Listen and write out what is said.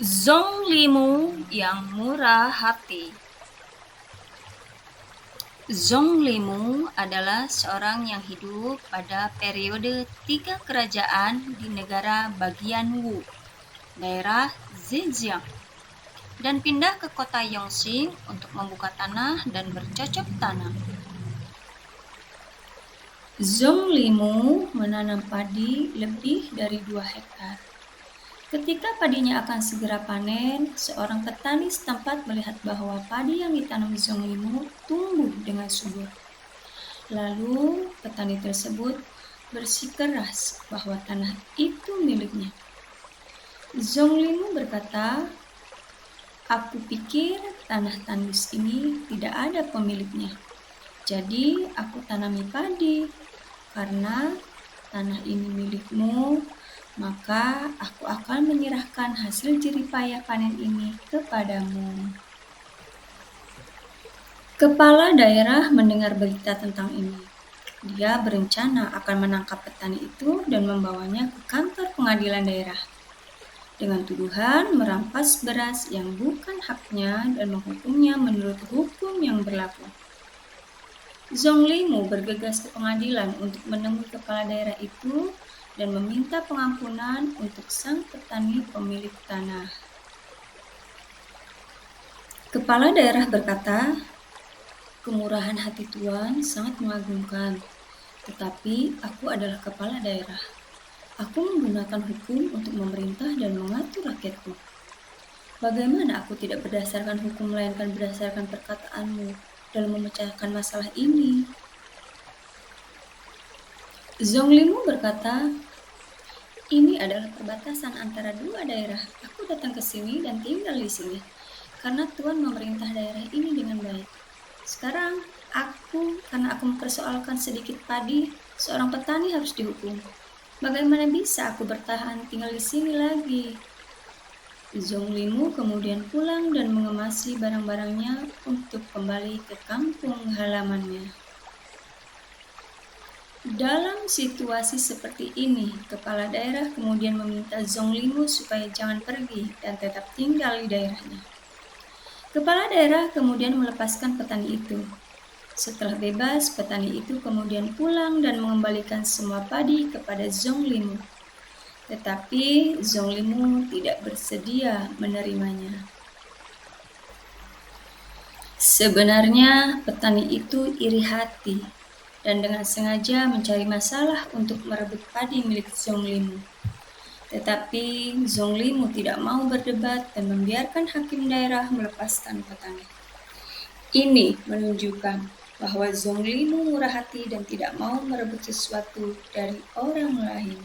Zonglimu yang murah hati. Zonglimu adalah seorang yang hidup pada periode 3 kerajaan di negara bagian Wu, daerah Zhejiang, dan pindah ke kota Yongxing untuk membuka tanah dan bercocok tanam. Zonglimu menanam padi lebih dari 2 hektar. Ketika padinya akan segera panen, seorang petani setempat melihat bahwa padi yang ditanam Zonglimu tumbuh dengan subur. Lalu petani tersebut bersikeras bahwa tanah itu miliknya. Zonglimu berkata, "Aku pikir tanah tandus ini tidak ada pemiliknya. Jadi aku tanami padi. Karena tanah ini milikmu, maka aku akan menyerahkan hasil jerih payah panen ini kepadamu." Kepala daerah mendengar berita tentang ini. Dia berencana akan menangkap petani itu dan membawanya ke kantor pengadilan daerah dengan tuduhan merampas beras yang bukan haknya dan menghukumnya menurut hukum yang berlaku. Zonglimu bergegas ke pengadilan untuk menemui kepala daerah itu dan meminta pengampunan untuk sang petani pemilik tanah. Kepala daerah berkata, "Kemurahan hati Tuan sangat mengagumkan, tetapi aku adalah kepala daerah. Aku menggunakan hukum untuk memerintah dan mengatur rakyatku. Bagaimana aku tidak berdasarkan hukum melainkan berdasarkan perkataanmu dalam memecahkan masalah ini?" Zonglimu berkata, "Ini adalah perbatasan antara 2 daerah. Aku datang ke sini dan tinggal di sini karena Tuan memerintah daerah ini dengan baik. Sekarang karena aku mempersoalkan sedikit padi, seorang petani harus dihukum. Bagaimana bisa aku bertahan tinggal di sini lagi?" Zonglimu kemudian pulang dan mengemasi barang-barangnya untuk kembali ke kampung halamannya. Dalam situasi seperti ini, kepala daerah kemudian meminta Zonglimu supaya jangan pergi dan tetap tinggal di daerahnya. Kepala daerah kemudian melepaskan petani itu. Setelah bebas, petani itu kemudian pulang dan mengembalikan semua padi kepada Zonglimu. Tetapi Zonglimu tidak bersedia menerimanya. Sebenarnya petani itu iri hati dan dengan sengaja mencari masalah untuk merebut padi milik Zonglimu. Tetapi Zonglimu tidak mau berdebat dan membiarkan hakim daerah melepaskan petani. Ini menunjukkan bahwa Zonglimu murah hati dan tidak mau merebut sesuatu dari orang lain.